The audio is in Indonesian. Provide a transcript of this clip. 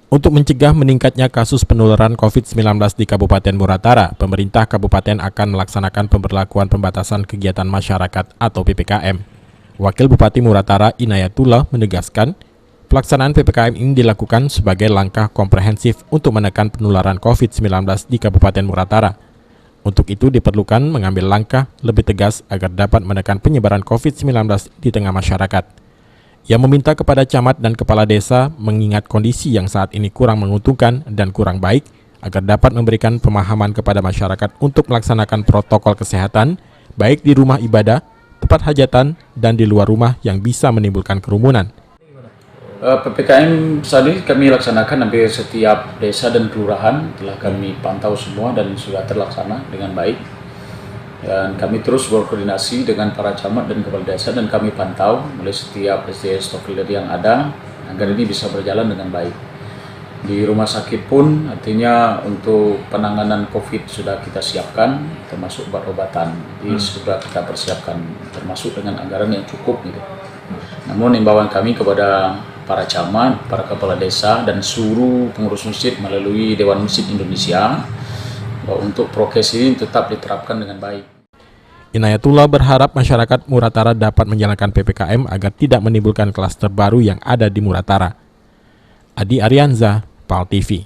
Untuk mencegah meningkatnya kasus penularan COVID-19 di Kabupaten Muratara, pemerintah kabupaten akan melaksanakan pemberlakuan pembatasan kegiatan masyarakat atau PPKM. Wakil Bupati Muratara Inayatullah menegaskan, pelaksanaan PPKM ini dilakukan sebagai langkah komprehensif untuk menekan penularan COVID-19 di Kabupaten Muratara. Untuk itu diperlukan mengambil langkah lebih tegas agar dapat menekan penyebaran COVID-19 di tengah masyarakat. Ia meminta kepada camat dan kepala desa mengingat kondisi yang saat ini kurang menguntungkan dan kurang baik agar dapat memberikan pemahaman kepada masyarakat untuk melaksanakan protokol kesehatan baik di rumah ibadah, tempat hajatan, dan di luar rumah yang bisa menimbulkan kerumunan. PPKM saat ini kami laksanakan hampir setiap desa dan kelurahan telah kami pantau semua dan sudah terlaksana dengan baik. Dan kami terus berkoordinasi dengan para camat dan kepala desa dan kami pantau mulai setiap SDS stockholder yang ada agar ini bisa berjalan dengan baik. Di rumah sakit pun artinya untuk penanganan COVID sudah kita siapkan termasuk obat-obatan. Jadi sudah kita persiapkan termasuk dengan anggaran yang cukup gitu. Namun imbauan kami kepada para camat, para kepala desa dan seluruh pengurus masjid melalui Dewan Masjid Indonesia bahwa untuk prokes ini tetap diterapkan dengan baik. Inayatullah berharap masyarakat Muratara dapat menjalankan PPKM agar tidak menimbulkan klaster baru yang ada di Muratara. Adi Arianza, PAL TV.